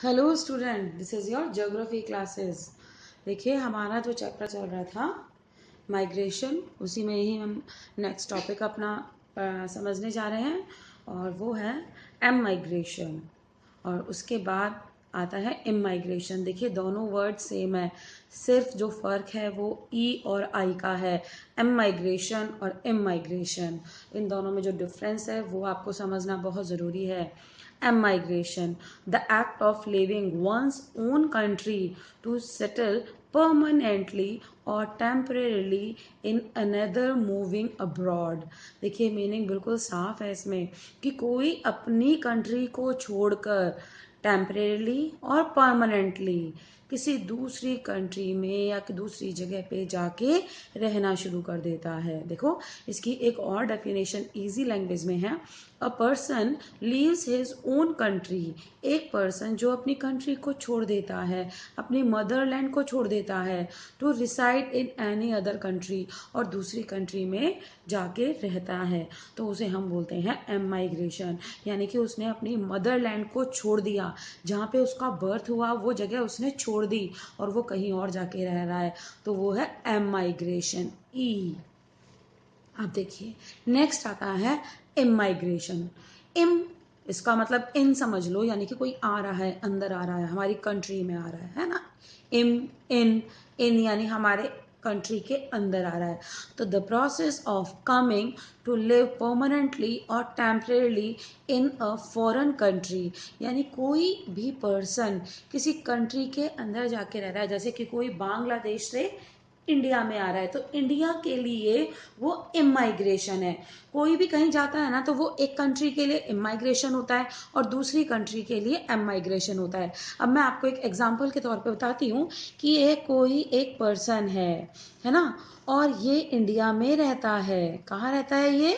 Hello student, this is your geography classes. देखिए, हमारा जो चैप्टर चल रहा था माइग्रेशन, उसी में ही हम नेक्स्ट टॉपिक अपना समझने जा रहे हैं और वो है एम माइग्रेशन। और उसके बाद आता है इम माइग्रेशन। देखिए, दोनों वर्ड सेम है, सिर्फ जो फ़र्क है वो ई और आई का है। एम माइग्रेशन और इम माइग्रेशन, इन दोनों में जो डिफरेंस है वो आपको समझना बहुत ज़रूरी है। Emigration, the act of leaving one's own country to settle permanently or temporarily in another moving abroad। देखिए, मीनिंग बिल्कुल साफ है इसमें कि कोई अपनी कंट्री को छोड़कर टेम्परेली और परमानेंटली किसी दूसरी कंट्री में या कि दूसरी जगह पे जाके रहना शुरू कर देता है। देखो, इसकी एक और डेफिनेशन इजी लैंग्वेज में है। A person leaves his own country, एक पर्सन जो अपनी कंट्री को छोड़ देता है, अपनी मदरलैंड को छोड़ देता है, to reside in any other country, और दूसरी कंट्री में जाके रहता है, तो उसे हम बोलते हैं एम माइग्रेशन। यानी कि उसने अपनी मदरलैंड को छोड़ दिया, जहाँ पे उसका बर्थ हुआ वो जगह उसने छोड़ दी और वो कहीं और जाके रह रहा है, तो वो है एम माइग्रेशन, ई। अब देखिए, नेक्स्ट आता है इम माइग्रेशन। इम, इसका मतलब इन समझ लो, यानी कि कोई आ रहा है, अंदर आ रहा है, हमारी कंट्री में आ रहा है ना। इम, इन, इन यानी हमारे कंट्री के अंदर आ रहा है। तो the process of coming to live permanently और temporarily in a foreign country, यानी कोई भी पर्सन किसी कंट्री के अंदर जाके रह रहा है, जैसे कि कोई बांग्लादेश से इंडिया में आ रहा है, तो इंडिया के लिए वो इमाइग्रेशन है। कोई भी कहीं जाता है ना, तो वो एक कंट्री के लिए इमाइग्रेशन होता है और दूसरी कंट्री के लिए एमाइग्रेशन होता है। अब मैं आपको एक एग्जांपल के तौर पे बताती हूँ कि ये कोई एक पर्सन है ना, और ये इंडिया में रहता है। कहाँ रहता है ये?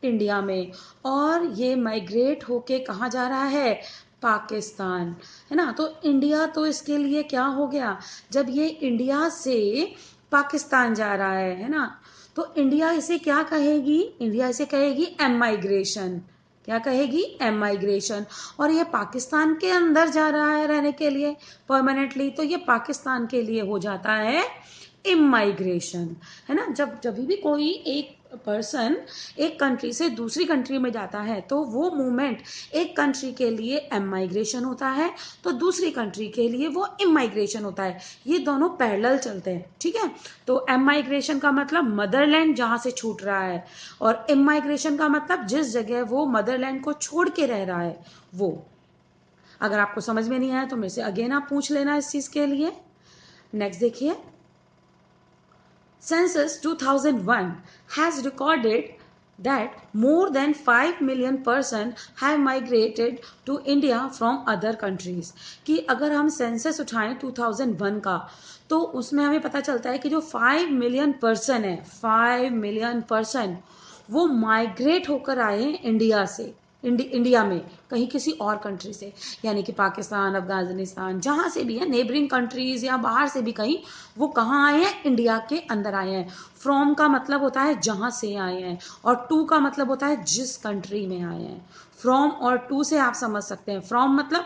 इंडिया में। और ये माइग्रेट होके कहाँ जा रहा है? पाकिस्तान, है ना। तो इंडिया तो इसके लिए क्या हो गया, जब ये इंडिया से पाकिस्तान जा रहा है ना, तो इंडिया इसे क्या कहेगी? इंडिया इसे कहेगी एम माइग्रेशन। क्या कहेगी? Emigration. और ये पाकिस्तान के अंदर जा रहा है रहने के लिए परमानेंटली, तो ये पाकिस्तान के लिए हो जाता है इमाइग्रेशन, है ना। जब जब भी कोई एक पर्सन एक कंट्री से दूसरी कंट्री में जाता है, तो वो मूवमेंट एक कंट्री के लिए एमाइग्रेशन होता है, तो दूसरी कंट्री के लिए वो इमाइग्रेशन होता है। ये दोनों पैरेलल चलते हैं, ठीक है। तो एमाइग्रेशन का मतलब मदरलैंड जहां से छूट रहा है, और इमाइग्रेशन का मतलब जिस जगह वो मदरलैंड को छोड़ के रह रहा है वो। अगर आपको समझ में नहीं आया तो मेरे से अगेन आप पूछ लेना इस चीज के लिए। नेक्स्ट देखिए, Census 2001 has recorded that more than 5 million persons have migrated to India from other countries। कि अगर हम सेंसस उठाएं 2001 का, तो उसमें हमें पता चलता है कि जो 5 मिलियन पर्सन है, 5 मिलियन पर्सन वो माइग्रेट होकर आए हैं इंडिया से, इंडिया में कहीं किसी और कंट्री से, यानी कि पाकिस्तान, अफगानिस्तान, जहां से भी है, नेबरिंग कंट्रीज या बाहर से भी कहीं, वो कहाँ आए हैं? इंडिया के अंदर आए हैं। फ्रॉम का मतलब होता है जहां से आए हैं, और टू का मतलब होता है जिस कंट्री में आए हैं। फ्रॉम और टू से आप समझ सकते हैं, फ्रॉम मतलब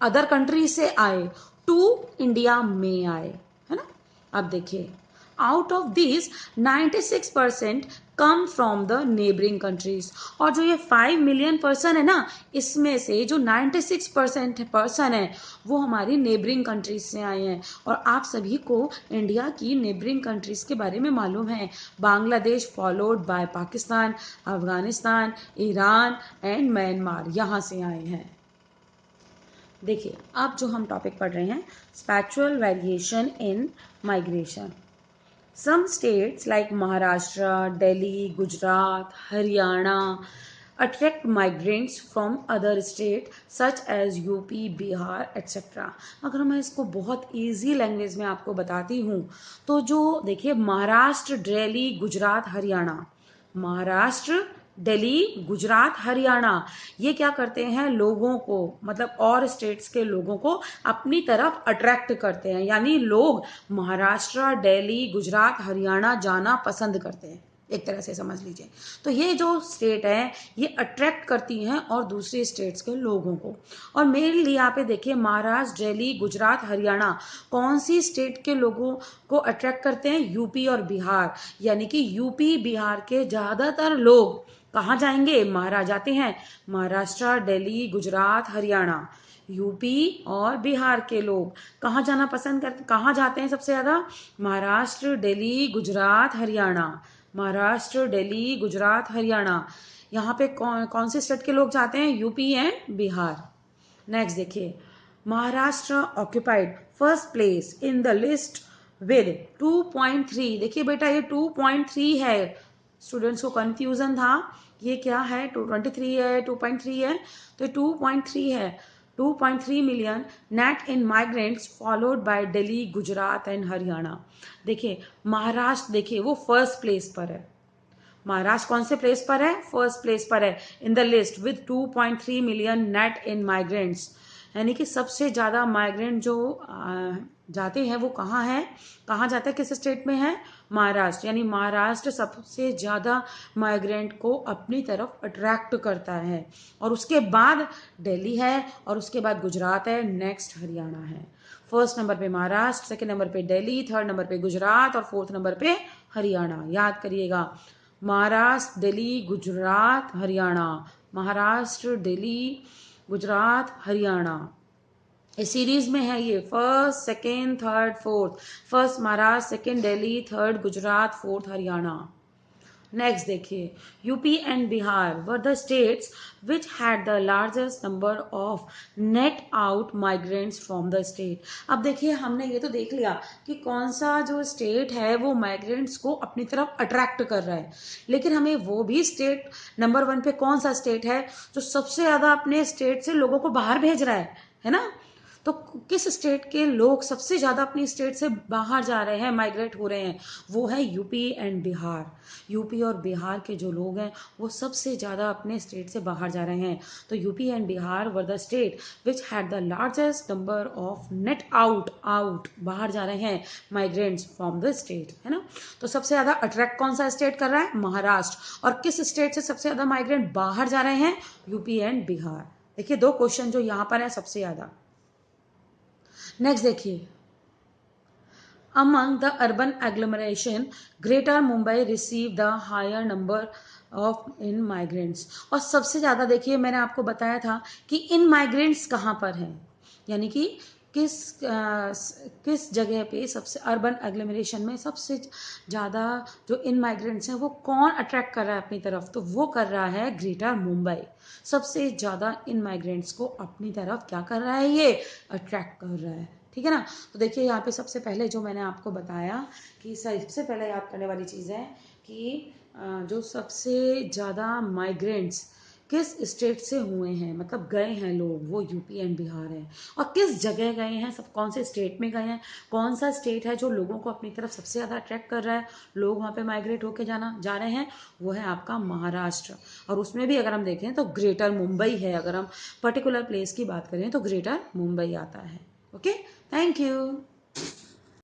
अदर कंट्री से आए, टू इंडिया में आए, है ना। अब देखिए, out of this 96% come from the neighbouring countries. और जो ये 5 मिलियन पर्सन है ना, इसमें से जो 96% पर्सन है वो हमारी नेबरिंग कंट्रीज से आए हैं। और आप सभी को इंडिया की नेबरिंग कंट्रीज के बारे में मालूम है, Bangladesh followed by Pakistan, Afghanistan, Iran and Myanmar, यहाँ से आए हैं। देखिए, अब जो हम टॉपिक पढ़ रहे हैं, spatial variation in migration. Some states like Maharashtra, Delhi, Gujarat, Haryana attract migrants from other states such as UP, Bihar, etc. अगर मैं इसको बहुत इजी लैंग्वेज में आपको बताती हूँ, तो जो देखिए, महाराष्ट्र, दिल्ली, गुजरात, हरियाणा, महाराष्ट्र, दिल्ली, गुजरात, हरियाणा, ये क्या करते हैं? लोगों को, मतलब और स्टेट्स के लोगों को अपनी तरफ अट्रैक्ट करते हैं, यानी लोग महाराष्ट्र, दिल्ली, गुजरात, हरियाणा जाना पसंद करते हैं एक तरह से समझ लीजिए। तो ये जो स्टेट है ये अट्रैक्ट करती हैं और दूसरे स्टेट्स के लोगों को। और मेनली यहाँ पे देखिए महाराष्ट्र, दिल्ली, गुजरात, हरियाणा कौन सी स्टेट के लोगों को अट्रैक्ट करते हैं? यूपी और बिहार। यानी कि यूपी बिहार के ज़्यादातर लोग कहाँ जाएंगे? जाते हैं महाराष्ट्र, दिल्ली, गुजरात, हरियाणा। यूपी और बिहार के लोग कहाँ जाना पसंद करते, कहाँ जाते हैं सबसे ज़्यादा? महाराष्ट्र, दिल्ली, गुजरात, हरियाणा। महाराष्ट्र, दिल्ली, गुजरात, हरियाणा। यहाँ पे कौन कौन से स्टेट के लोग जाते हैं? UP and Bihar. नेक्स्ट देखिए, Maharashtra occupied first place in the list with 2.3। देखिए बेटा ये 2.3 है, स्टूडेंट्स को कंफ्यूजन था ये क्या है, 223 है 2.3 है, तो 2.3 है। 2.3 million net in migrants followed by Delhi, Gujarat and Haryana. देखिए महाराष्ट्र, देखिए वो फर्स्ट प्लेस पर है। महाराष्ट्र कौन से प्लेस पर है? फर्स्ट प्लेस पर है in the list with 2.3 million net in migrants. यानी कि सबसे ज़्यादा माइग्रेंट जो जाते हैं वो कहाँ है, कहाँ जाता है, किस स्टेट में है? महाराष्ट्र। यानी महाराष्ट्र सबसे ज़्यादा माइग्रेंट को अपनी तरफ अट्रैक्ट करता है। और उसके बाद दिल्ली है और उसके बाद गुजरात है, नेक्स्ट हरियाणा है। फर्स्ट नंबर पे महाराष्ट्र, सेकंड नंबर पे दिल्ली, थर्ड नंबर पे गुजरात और फोर्थ नंबर पे हरियाणा। याद करिएगा, महाराष्ट्र, दिल्ली, गुजरात, हरियाणा। महाराष्ट्र, दिल्ली, गुजरात, हरियाणा। इस सीरीज में है ये first, second, third, fourth. First Maharashtra, second Delhi, third Gujarat, fourth Haryana. Next देखिए, UP and Bihar were the states which had the largest number of net out migrants from the state. अब देखिए हमने ये तो देख लिया कि कौन सा जो स्टेट है वो माइग्रेंट्स को अपनी तरफ अट्रैक्ट कर रहा है, लेकिन हमें वो भी स्टेट नंबर 1 पे कौन सा स्टेट है जो सबसे ज्यादा अपने स्टेट से लोगों को बाहर भेज रहा है ना? तो किस स्टेट के लोग सबसे ज्यादा अपनी स्टेट से बाहर जा रहे हैं, माइग्रेट हो रहे हैं? वो है यूपी एंड बिहार। यूपी और बिहार के जो लोग हैं वो सबसे ज्यादा अपने स्टेट से बाहर जा रहे हैं। तो UP and Bihar were the state which had the largest number of net out बाहर जा रहे हैं माइग्रेंट्स फ्रॉम द स्टेट, है ना? तो सबसे ज्यादा अट्रैक्ट कौन सा स्टेट कर रहा है? महाराष्ट्र। और किस स्टेट से सबसे ज्यादा माइग्रेंट बाहर जा रहे हैं? UP and Bihar. देखिए 2 क्वेश्चन जो यहां पर है सबसे ज्यादा। नेक्स्ट देखिए, among the urban agglomeration greater Mumbai received the higher number of in migrants। और सबसे ज्यादा देखिए मैंने आपको बताया था कि इन माइग्रेंट्स कहाँ पर हैं, यानी कि किस जगह पे सबसे अर्बन एग्लोमरेशन में सबसे ज़्यादा जो इन माइग्रेंट्स हैं वो कौन अट्रैक्ट कर रहा है अपनी तरफ? तो वो कर रहा है ग्रेटर मुंबई। सबसे ज़्यादा इन माइग्रेंट्स को अपनी तरफ क्या कर रहा है? ये अट्रैक्ट कर रहा है, ठीक है ना? तो देखिए यहाँ पे सबसे पहले जो मैंने आपको बताया कि सबसे पहले याद करने वाली चीज़ है कि जो सबसे ज़्यादा माइग्रेंट्स किस स्टेट से हुए हैं, मतलब गए हैं लोग, वो यूपी एंड बिहार है। और किस जगह गए हैं, सब कौन से स्टेट में गए हैं, कौन सा स्टेट है जो लोगों को अपनी तरफ सबसे ज़्यादा अट्रैक्ट कर रहा है, लोग वहाँ पे माइग्रेट होके जा रहे हैं, वो है आपका महाराष्ट्र। और उसमें भी अगर हम देखें तो ग्रेटर मुंबई है, अगर हम पर्टिकुलर प्लेस की बात करें तो ग्रेटर मुंबई आता है। Okay, thank you.